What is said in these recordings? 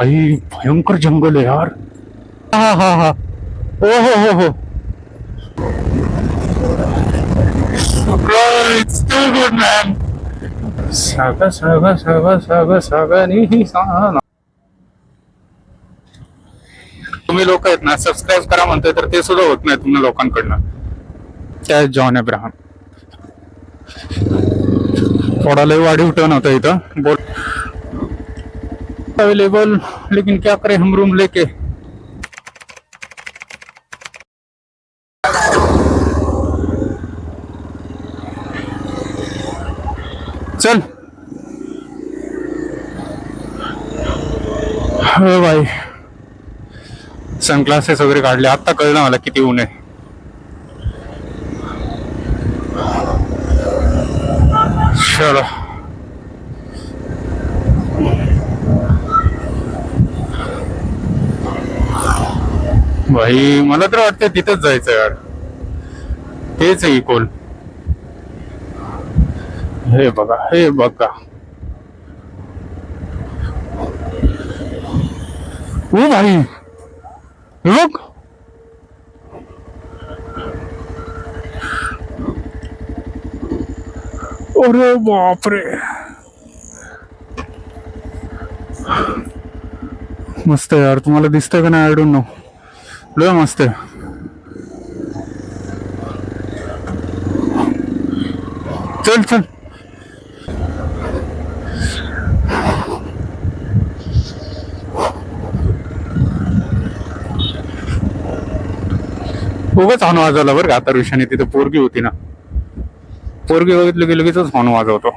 भाई भयंकर जंगल है यार. हा हा हा. ओ हो हो. It's too good, man. सागा सागा सागा सागा सागा नी सा. तुम्ही लोक आहेत ना सबस्क्राईब करा म्हणतोय तर ते सुद्धा होत नाही तुम्ही लोकांकडनं. त्या जॉन अब्राहम थोड़ा लय वाड़ी टर्न होता इथं. बोल अवेलेबल लेकिन क्या करें हम रूम लेके. चल हो भाई सनग्लासेस वगैरे काढले. आता कळलं मला किती ऊन आहे. चलो भाई मला तर वाटतं तिथंच जायचं यार. तेच आहे इकोल. हे बघा हे बघा. ओ भाई बघ. अरे बापरे मस्त यार. तुम्हाला दिसतंय का नाही आय डोंट नो. लय मस्त आहे. चल चल उगाच हॉर्न वाजवला बरं का. आता ऋषाने तिथे पोरगी होती ना. पोरगी बघितलं की लगेच हॉर्न वाजवतो.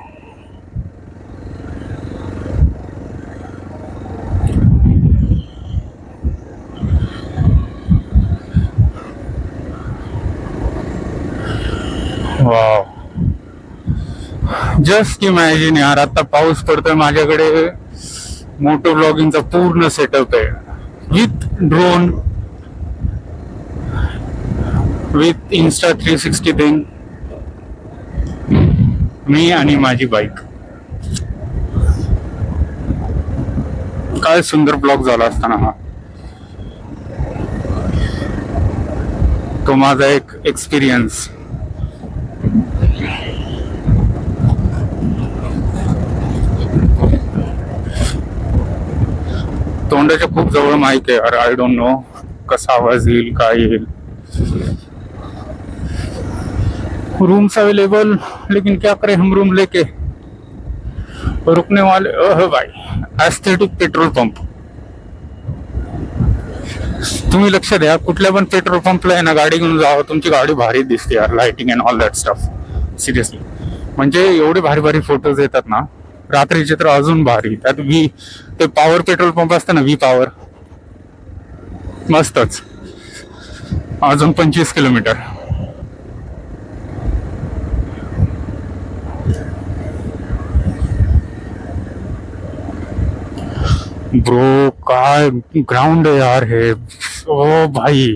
वाव जस्ट इमॅजिन यार. आता पाऊस पडतोय. माझ्याकडे मोटो ब्लॉगिंगचा पूर्ण सेटअप आहे with drone with insta 360 thing. मी आणि माझी बाईक. काय सुंदर ब्लॉग झाला असताना हा. तो माझा एक एक्सपिरियन्स. तोंडाच्या खूप जवळ माईक आहे. अरे आय डोंट नो कसा आवाज येईल काय येईल. रूम्स अवेलेबल लेकिन क्या करें हम रूम लेके. रुकने वाले ओह भाई एस्थेटिक पेट्रोल पंप. तुम्ही लक्ष द्या कुठल्या पण पेट्रोल पंपला आहे ना गाडी घेऊन जावं. तुमची गाडी भारी दिसते यार. Lighting and all that stuff. Seriously म्हणजे एवढे भारी भारी फोटोज येतात ना रात्रीचे तर अजून भारी. त्यात व्ही ते पॉवर पेट्रोल पंप असतं ना व्ही पॉवर मस्तच. अजून 25 किलोमीटर. ब्रो काय ग्राउंड आहे यार हे. ओ भाई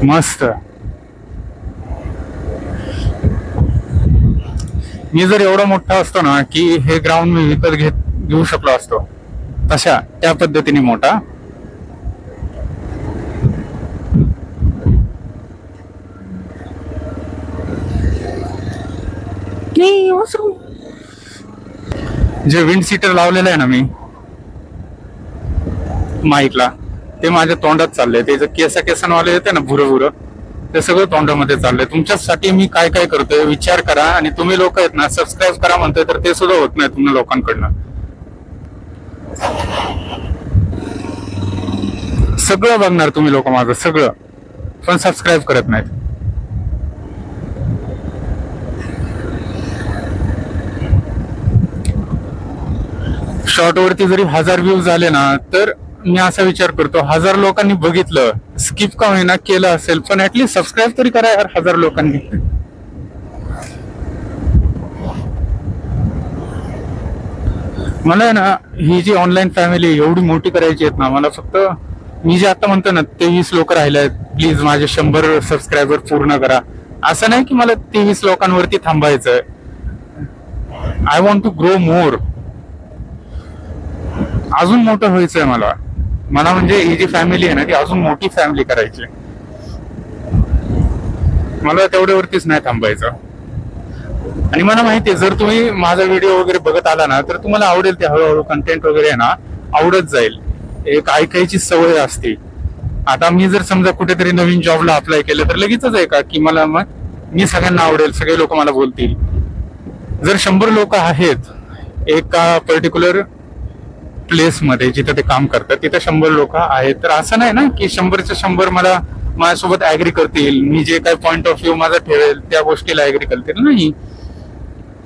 मस्त. मी जर एवढा मोठा असतो ना की हे ग्राउंड मी विकत घेऊ शकलो असतो तशा त्या पद्धतीने मोठा. जे विंड सीटर लावलेलं आहे ना मी माईकला ते माझ्या तोंडात चाललंय. ते जे केसांवाले येते ना भुरं भुरं ते सगळं तोंडामध्ये चाललंय. तुमच्यासाठी मी काय काय करतोय विचार करा. आणि तुम्ही लोक आहेत ना सबस्क्राईब करा म्हणतोय तर ते सुद्धा होत नाही तुम्ही लोकांकडनं. सगळं बघणार तुम्ही लोक माझं सगळं पण सबस्क्राईब करत नाहीत. शॉर्ट वरती जरी 1000 व्ह्यूज आले ना तर मी असा विचार करतो 1000 लोकांनी बघितलं स्किप का होईना केलं असेल पण ऍटलीस्ट सबस्क्राईब तरी करा यार 1000 लोकांनी. मला ना ही जी ऑनलाईन फॅमिली एवढी मोठी करायची आहेत ना. मला फक्त मी जे आता म्हणतो ना 23 लोक राहिले आहेत प्लीज माझे 100 सबस्क्रायबर पूर्ण करा. असं नाही की मला 23 लोकांवरती थांबायचंय. I want to grow more. अजून मोठं व्हायचंय मला. मला म्हणजे ही जी फॅमिली आहे ना ती अजून मोठी फॅमिली करायची. मला तेवढ्यावरतीच नाही थांबायचं. आणि मला माहिती आहे, जर तुम्ही माझा व्हिडिओ वगैरे बघत आला ना तर तुम्हाला आवडेल, ते हळूहळू कंटेंट वगैरे आहे ना आवडत जाईल. एक ऐकायची सवय असते. आता मी जर समजा कुठेतरी नवीन जॉबला अप्लाय केलं तर लगेचच आहे का की मला मग मी सगळ्यांना आवडेल, सगळे लोक मला बोलतील. जर 100 लोक आहेत एका पर्टिक्युलर प्लेस मध्ये जिथे ते काम करतात, तिथे 100 लोक आहेत, तर असं नाही ना की 100च्या 100 मला माझ्यासोबत ऍग्री करतील. मी जे काही पॉइंट ऑफ व्ह्यू माझा ठेवेल त्या गोष्टीला ऍग्री करतील नाही.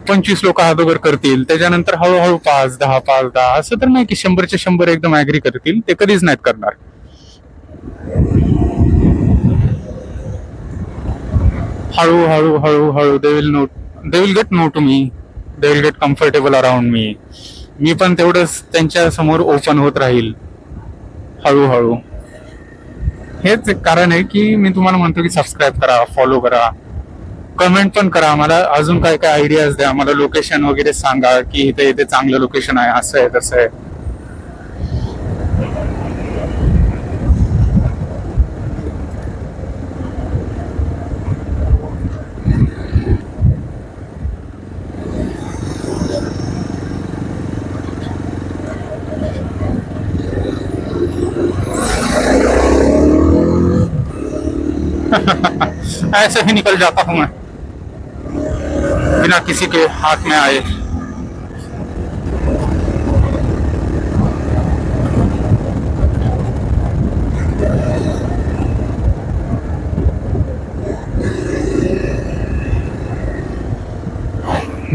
25 लोक अगोदर करतील, त्याच्यानंतर हळूहळू 5-10 5-10, असं तर नाही की 100च्या 100 एकदम ऍग्री करतील. ते कधीच नाहीत करणार. हळूहळू हळूहळू they will get know to me, they will get comfortable around me. मी पण तेवढंच त्यांच्या समोर ओपन होत राहील हळूहळू. हेच एक कारण आहे की मी तुम्हाला म्हणतो की सबस्क्राईब करा, फॉलो करा, कमेंट पण करा. मला अजून काय काय आयडियाज द्या. मला लोकेशन वगैरे सांगा की इथे इथे चांगलं लोकेशन आहे, असं आहे तसं आहे. ऐसे ही निकल जाता हूँ मैं बिना किसी के हाथ में आए.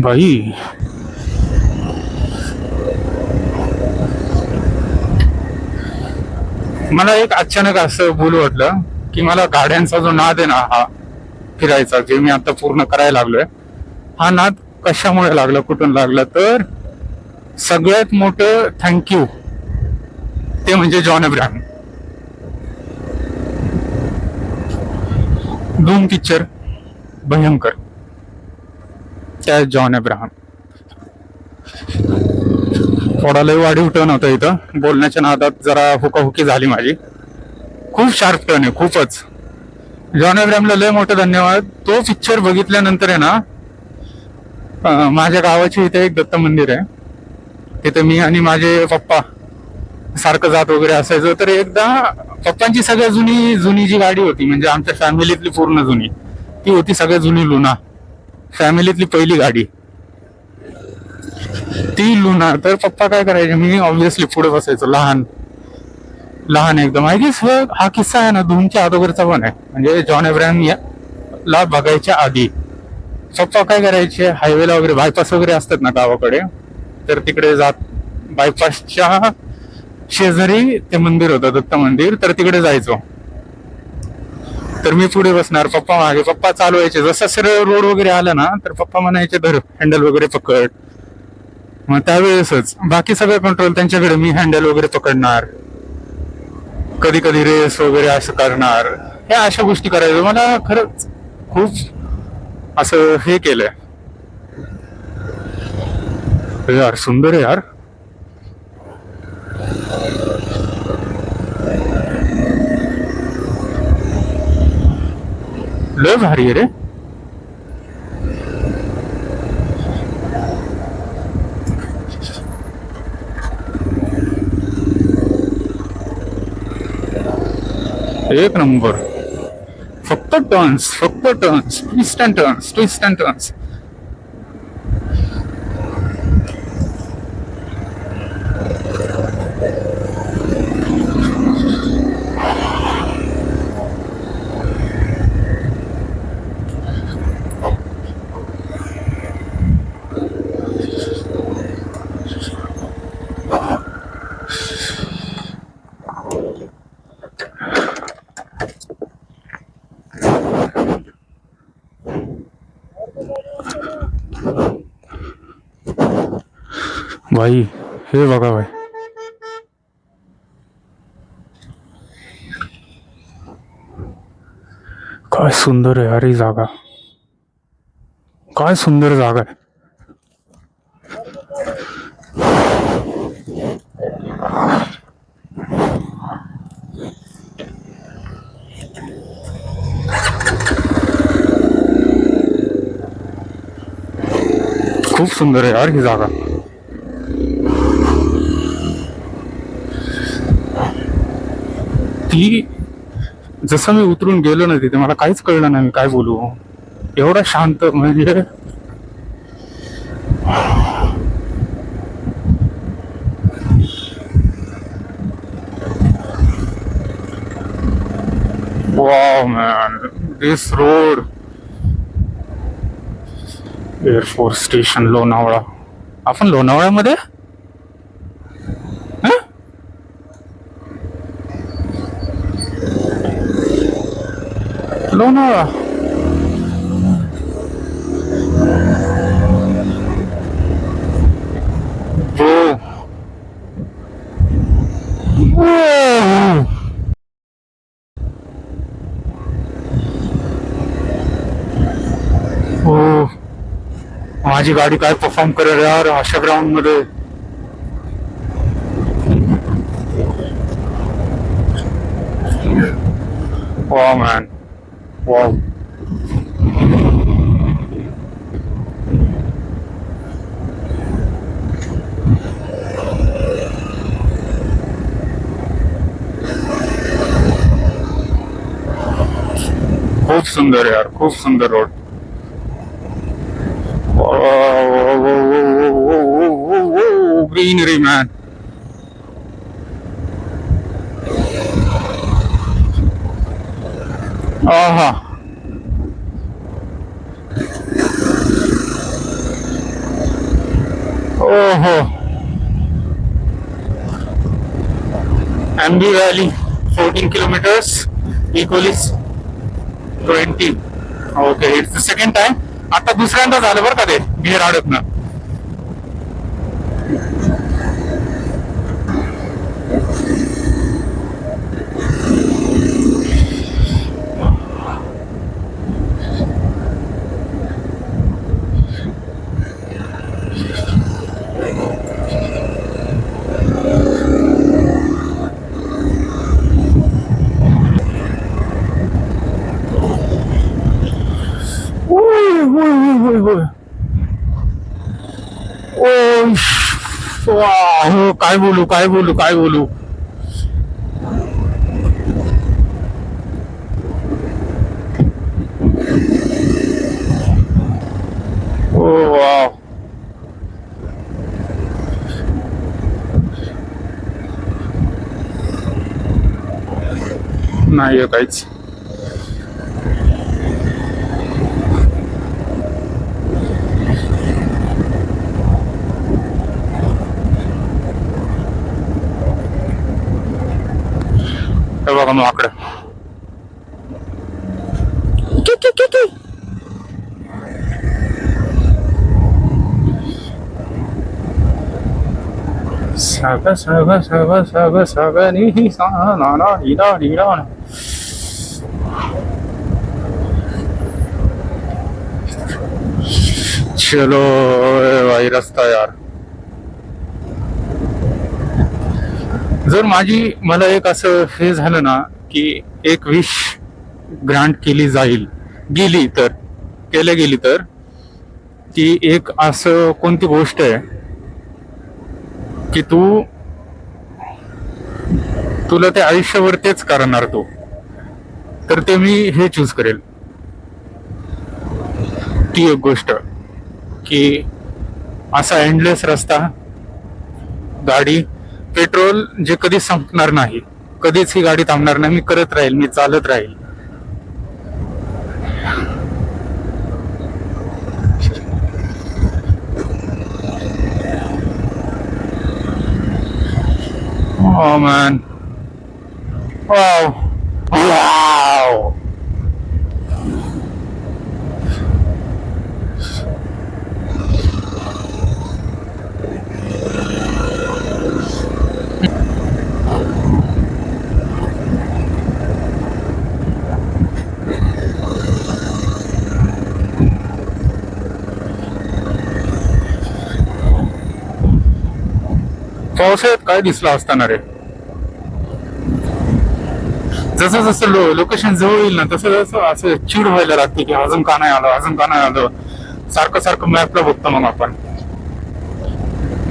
भाई मला एक अचानक असं बोलू वाटलं की मला गाड्यांचा जो नाद आहे ना हा फिरायचा, जे मी आता पूर्ण करायला लागलोय, हा नाद कशामुळे लागला, कुठून लागला, तर सगळ्यात मोठं थँक्यू ते म्हणजे जॉन अब्राहम. धूम पिक्चर भयंकर, त्या जॉन अब्राहम. थोडा लय वाढीव टर्न होता इथं, बोलण्याच्या नादात जरा हुकाहुकी झाली माझी. खूप शार्प टर्न आहे, खूपच. जॉन अब्राहमला लय मोठं धन्यवाद. तो पिक्चर बघितल्यानंतर आहे ना माझ्या गावाच्या इथे एक दत्त मंदिर आहे, तिथे मी आणि माझे पप्पा सारखं जात वगैरे असायचं. तर एकदा पप्पांची सगळ्यात जुनी जी गाडी होती, म्हणजे आमच्या फॅमिलीतली पूर्ण जुनी, ती होती सगळ्यात जुनी लुना. फॅमिलीतली पहिली गाडी ती लुना. तर पप्पा काय करायचे, मी ऑब्व्हियसली पुढे बसायचो, लहान एकदम. आय गेस हा किस्सा आहे ना धूमच्या अगोदरचा पण आहे, म्हणजे जॉन अब्राहम ला बघायच्या आधी पप्पा काय करायचे, हायवेला वगैरे बायपास वगैरे असतात ना गावाकडे, तर तिकडे जात बायपासच्या शेजारी ते मंदिर होतं, दत्त मंदिर, तर तिकडे जायचो. तर मी पुढे बसणार, पप्पा मागे. पप्पा चालवायचे, जसं सरळ रोड वगैरे आला ना तर पप्पा म्हणायचे धर हँडल वगैरे पकड. मग त्यावेळेसच बाकी सगळं कंट्रोल त्यांच्याकडे, मी हँडल वगैरे पकडणार, कधी कधी रेस वगैरे असं करणार, ह्या अशा गोष्टी करायचं. मला खरंच खूप असं हे केलंय यार. सुंदर आहे यार. लय भारी आहे रे. एक नंबर. फक्त टर्न्स, ट्विस्ट अँड टर्न्स. भाई हे बघा भाई, काय सुंदर आहे यार ही जागा. काय सुंदर जागा आहे. खूप सुंदर आहे यार ही जागा. ती जसं मी उतरून गेलो ना तिथे मला काहीच कळलं नाही मी काय बोलू. एवढा शांत म्हणजे वाव मॅन दिस रोड. Air force station Lonavala. आपण लोणावळ्यामध्ये हं? लोणावळा हो. माझी गाडी काय परफॉर्म करेल यार अशा ग्राउंड मध्ये. Wow man wow. खूप सुंदर यार खूप सुंदर रोड. Greenery man. आहा ओहो. Aamby Valley 14 kilometres equals 20. Okay it's the second time. आता दुसऱ्यांदा झालं बरं का ते बिहेर अडकणं. हो काय बोलू काय बोलू काय बोलू. ओ वाव. नाही काहीच. हे बघा माकडं. साग साग साग साग साग नी सा ना ना नीरा नीरा. चलो भाई रस्ता यार. जर मला एक असं हे झालं ना की एक विश ग्रांट केली गेली तर की एक असं कोणती गोष्ट आहे की तुला ते आयुष्यभर तेच करणार तू तर ते मी हे चूज करेल. ती एक गोष्ट की असा एंडलेस रस्ता गाडी पेट्रोल जे कधी संपणार नाही. कधीच ही गाडी थांबणार नाही. मी करत राहील मी चालत राहील. Oh man. Wow. Wow. पावसाळ्यात काय दिसलं असताना रे. जसं जसं लोकेशन जवळ येईल ना तसं तसं असं चिड व्हायला लागते की अजून का नाही आलं. सारखं मॅपला बघतो मग आपण.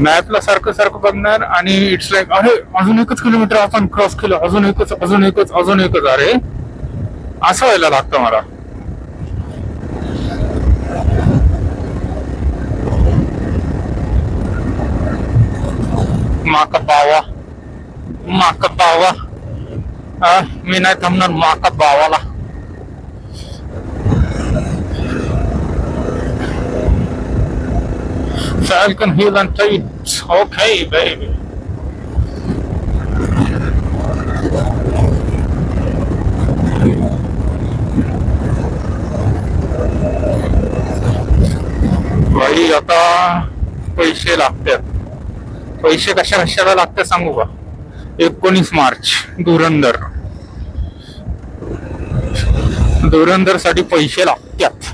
मॅपला सारखं सारखं बघणार आणि इट्स लाईक अरे अजून 1 किलोमीटर आपण क्रॉस केलं, अजून एकच अजून एकच अजून एकच, अरे असं व्हायला लागतं मला. माका बावा माका बावा, मी नाही थांबणार माका बावाला. Falcon Hill and Tate. Okay, baby. भाई आता पैसे लागतात. पैसे कशाला लागतात सांगू का? 19 मार्च धुरंधर साठी पैसे लागतात.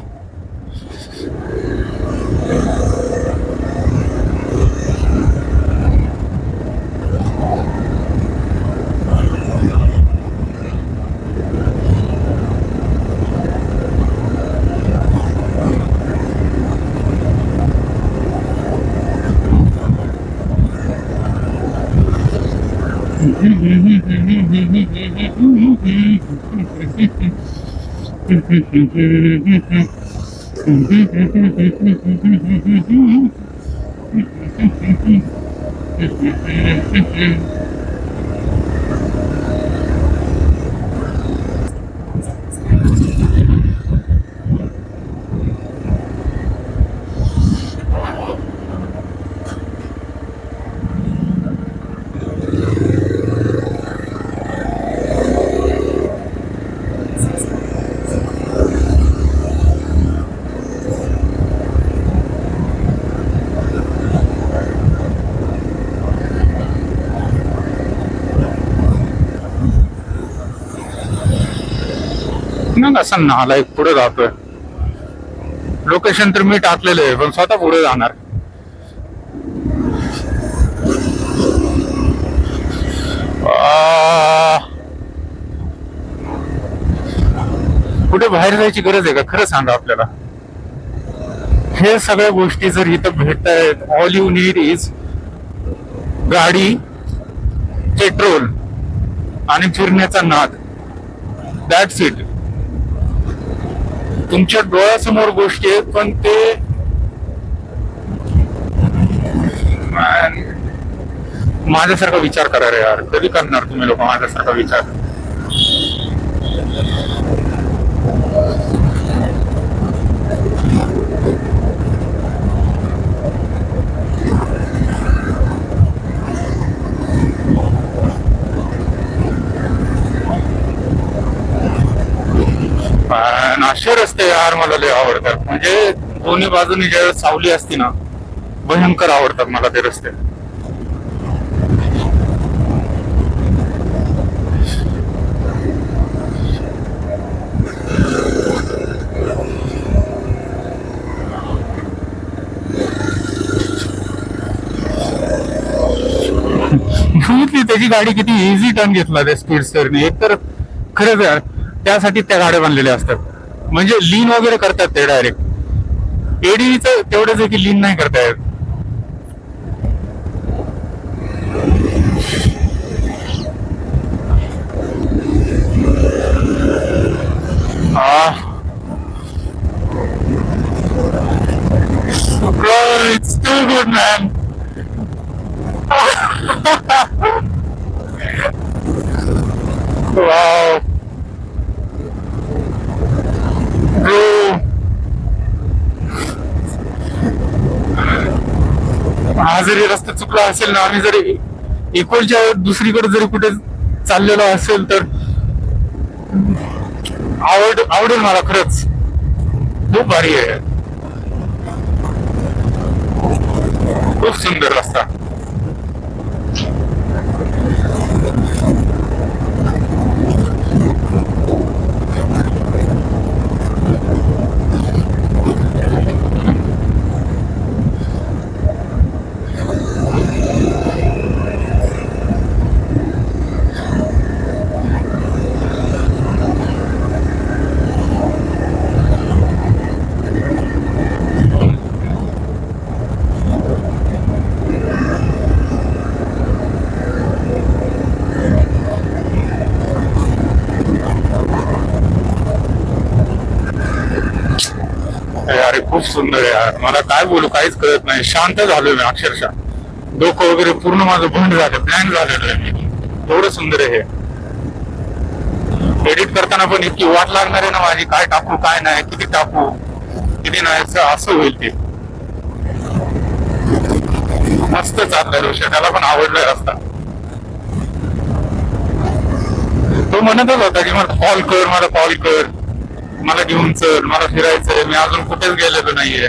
ना असं नालायक पुढे जातोय. लोकेशन तर मी टाकलेलं आहे पण स्वतः पुढे जाणार. कुठे बाहेर जायची गरज आहे का? खरं सांगा आपल्याला. हे सगळ्या गोष्टी जर इथं भेटत आहेत, ऑल यू नीड इज गाडी, पेट्रोल आणि फिरण्याचा नाद. That's it. तुमच्या डोळ्यासमोर गोष्टी आहेत पण ते माझ्यासारखा विचार करा रे यार. कधी करणार तुम्ही लोक माझ्यासारखा विचार? असे रस्ते यार मला लय आवडतात. म्हणजे दोन्ही बाजूनी ज्या सावली असते ना, भयंकर आवडतात मला ते रस्ते. त्याची गाडी किती इझी टर्न घेतला त्या स्पीड स्टरने. एक तर खरंच यार त्यासाठी त्या गाड्या बनलेल्या असतात. म्हणजे लीन वगैरे करतात ते डायरेक्ट. एडीचं तेवढंच आहे की लीन नाही करता येत. It's too good, man. Wow. Bro. हा जरी रस्ता चुकला असेल ना, आम्ही जरी इक्वलच्या दुसरीकडे जरी कुठे चाललेलो असेल तर आवडेल मला. खरंच खूप भारी आहे. खूप सुंदर रस्ता. खूप सुंदर आहे यार. मला काय बोलू काहीच कळत नाही. शांत झालोय मी अक्षरशः. डोकं वगैरे पूर्ण माझं बंद झालं, ब्लँक झालेलं आहे मी. एवढं सुंदर आहे हे. एडिट करताना पण इतकी वाट लागणार आहे ना माझी, काय टाकू काय नाही, किती टाकू किती नाही, असं होईल ते. मस्त चाललाय ऋषा, त्याला पण आवडलाय रस्ता. तो म्हणतच होता की मला कॉल कर, मला कॉल कर, मला घेऊन चल, मला फिरायचंय, मी अजून कुठेच गेलेलो नाहीये.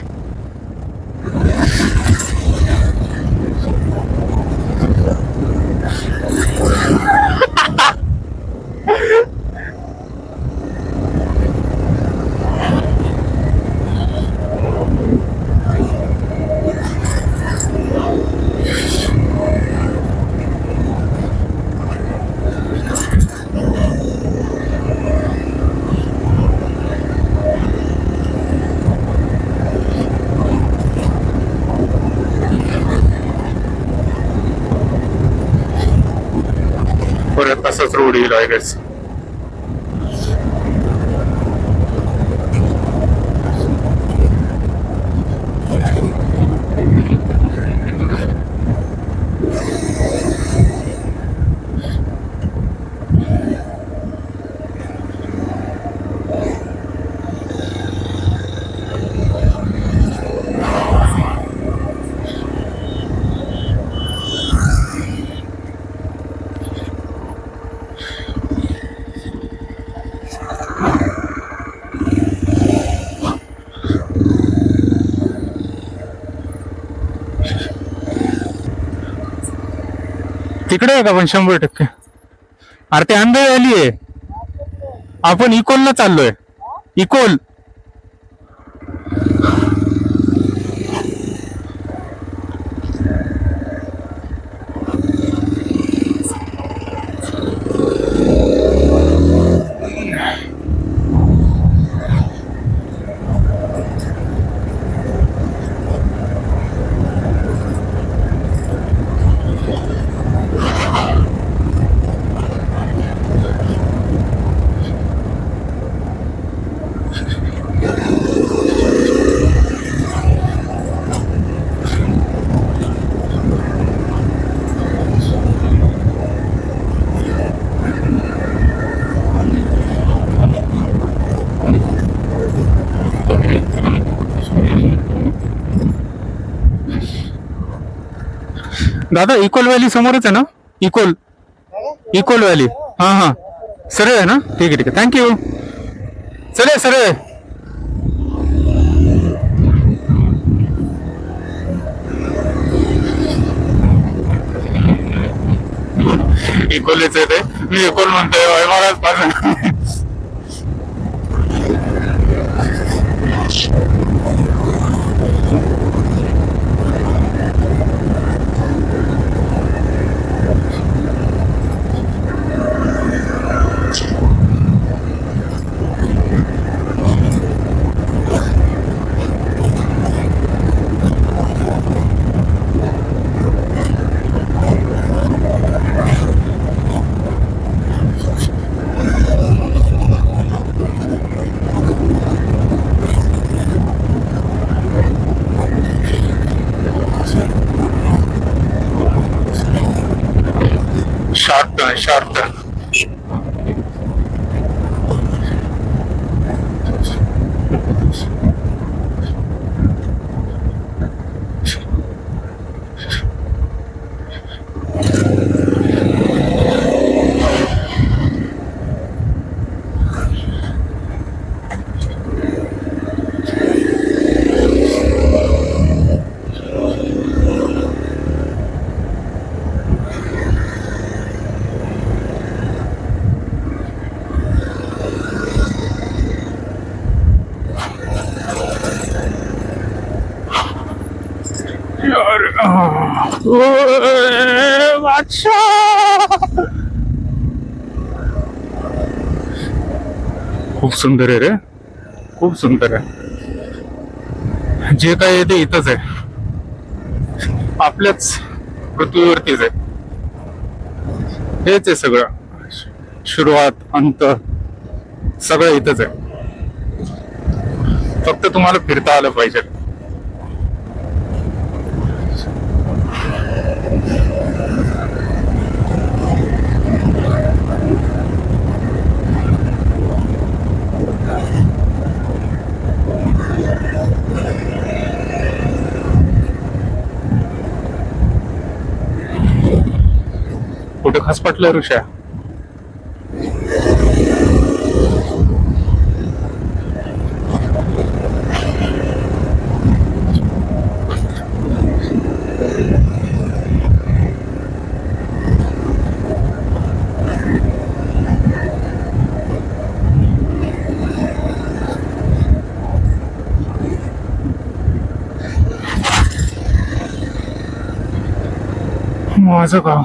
परत तसंच रोड येईल आय गेस. तिकडे आहे का पण 100%? अरे ते आंबे आली आहे. आपण इकोलला चाललोय. इकोल. दादा इकोल व्हॅली समोरच आहे ना? इकोल इकोल व्हॅली. हा हा, सरळ आहे ना? ठीक आहे ठीक आहे, थँक्यू. सरळ सरळ. इकोलेच आहे ते, मी इकोल म्हणतोय महाराज पासून. Sharp turn. खूप सुंदर आहे रे, खूप सुंदर आहे. जे काय आहे ते इथंच आहे, आपल्याच पृथ्वीवरतीच आहे. हेच आहे सगळं, सुरुवात अंत सगळं इथंच आहे. फक्त तुम्हाला फिरता आलं पाहिजे. कुठे खसपटलं ऋषा? माझं गाव.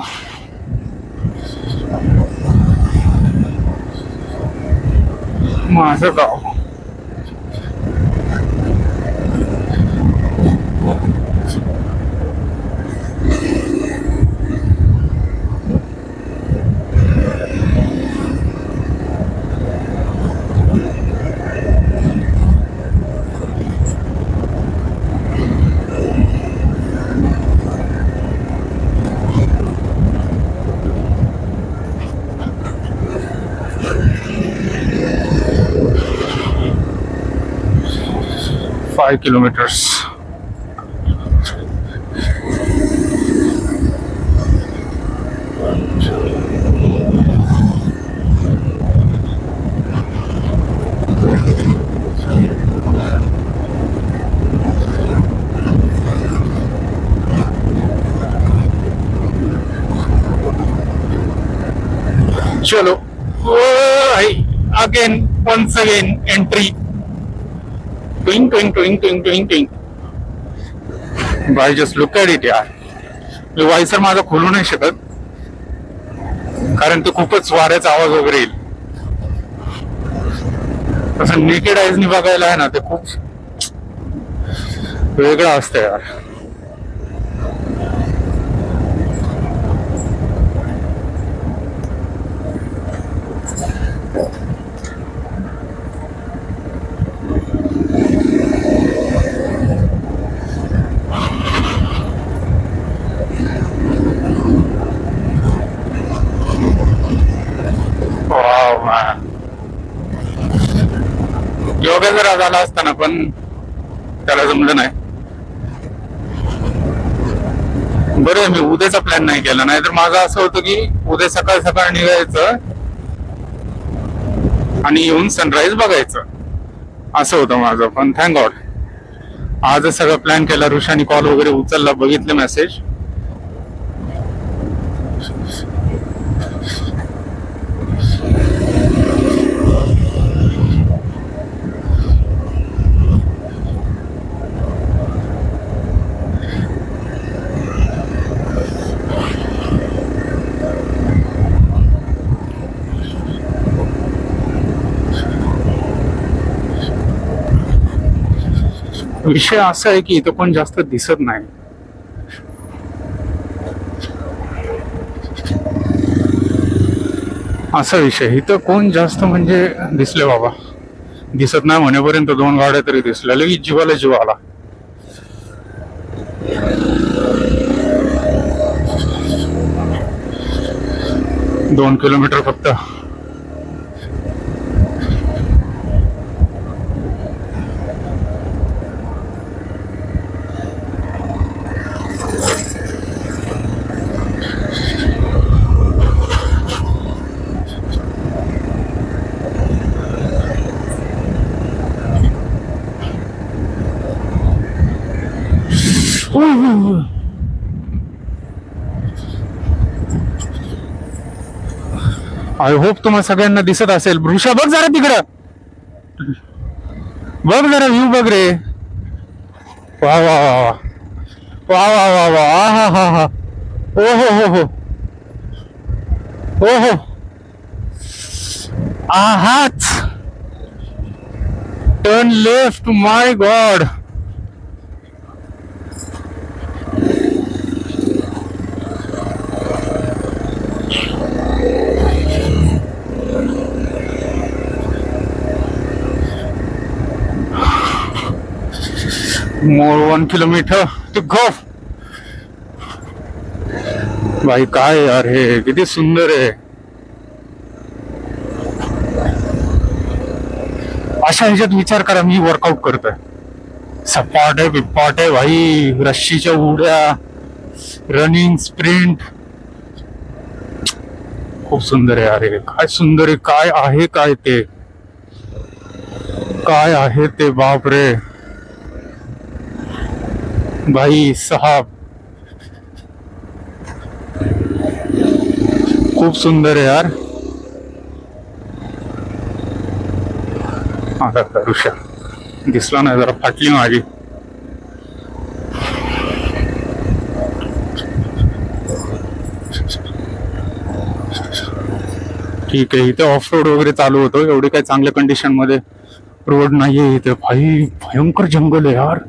माझं गाव. Five kilometers. चलो. Again, once again, entry. Twing, twing, twing, twing, twing, twing. Bhai, just look at it, यार. मी वायसर माझा खोलू नाही शकत कारण ते खूपच वाऱ्याचा आवाज वगैरे येईल. तसं नेकेड आईजनी बघायला आहे ना ते खूप वेगळं असतं यार. योगा जर झाला असताना पण त्याला जमलं नाही. बरं मी उद्याचा प्लॅन नाही केला, नाही तर माझं असं होतं की उद्या सकाळ सकाळ निघायचं आणि येऊन सनराईज बघायचं असं होतं माझं. पण थँक गॉड आजच सगळं प्लॅन केला. ऋषानी कॉल वगैरे उचलला, बघितले मेसेज. विषय असा आहे की इथं पण जास्त दिसत नाही. असा विषय इथं कोण जास्त म्हणजे दिसले बाबा दिसत नाही म्हणेपर्यंत 2 गाड्या तरी दिसल्या. लगेच जीवाला जीव आला. दोन किलोमीटर फक्त. आय होप तुम्हाला सगळ्यांना दिसत असेल. वृषा बघ जरा तिकडं, बघ जरा व्ह्यू बघ रे. वा वा वा वा वा वा वा वा. हा हा हा. ओ हो हो हो हो हो. आहात turn left. My god. More 1 kilometre to go. भाई काय यार, हे किती सुंदर आहे. अशा ह्याच्यात विचार करा, मी वर्कआउट करतोय. सपाट आहे, बिपाट आहे भाई, रश्शीच्या उड्या, रनिंग, स्प्रिंट. खूप सुंदर आहे अरे, काय सुंदर आहे. काय आहे, काय ते, काय आहे ते, बाप रे भाई साहब. खूप सुंदर आहे यार. आता ऋषा दिसला नाही, जरा फाटली माझी. ठीक आहे, इथे ऑफ रोड वगैरे चालू होतो. एवढी काही चांगल्या कंडिशन मध्ये रोड नाहीये इथे. भाई भयंकर जंगल आहे यार.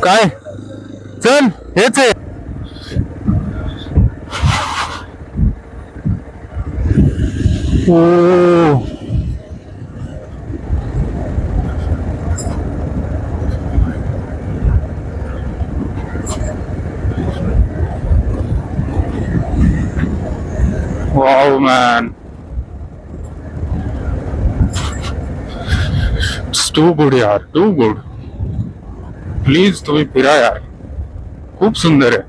काय चल, हेच आहे. ओ वाव मॅन, टू गुड यार, टू गुड. प्लीज तुम्ही फिरा यार, खूप सुंदर आहे.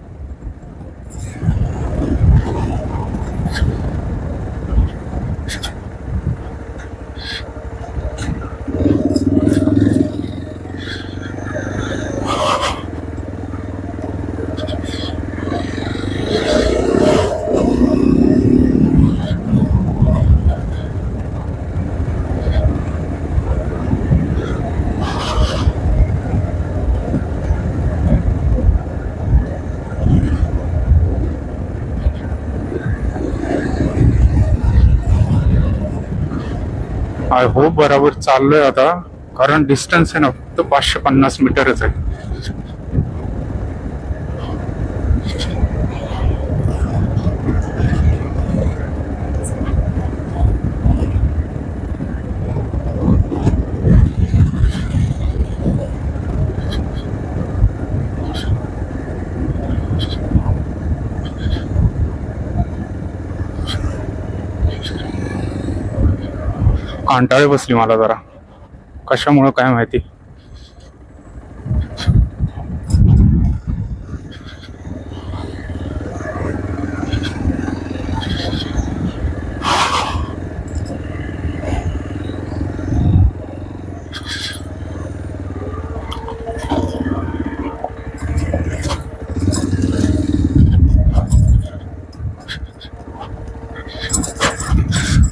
आय होप बरोबर चाललोय आता, कारण डिस्टन्स आहे ना फक्त 550 मीटरच आहे. कांटाळे बसली मला जरा, कशामुळं काय माहिती.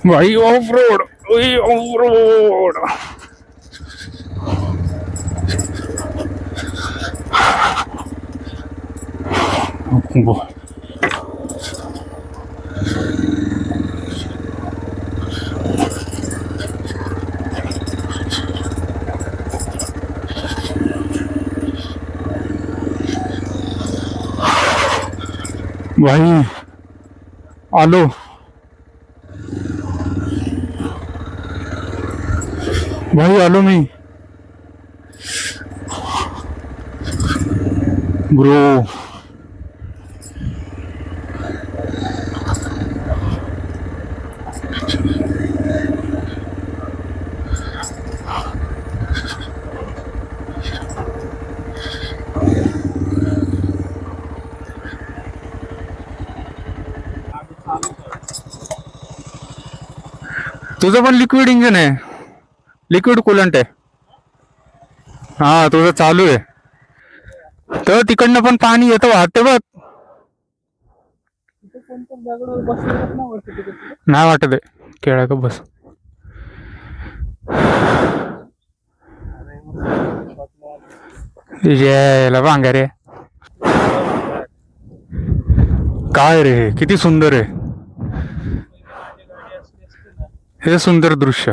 भाई ऑफ रोड, ऑफ रोड. भाई आलो. भाई आलो मी ब्रो. तुझं पण लिक्विड इंजिन आहे, लिक्विड कूलंट आहे. हा तुझं चालू आहे, तर तिकडनं पण पाणी येतं वाहते बघ. नाही वाटत आहे, केळा का बस. यायला भांगा रे. काय रे, किती सुंदर आहे हे सुंदर दृश्य,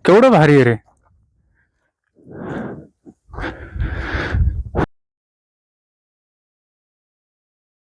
केवढं भारी आहे रे.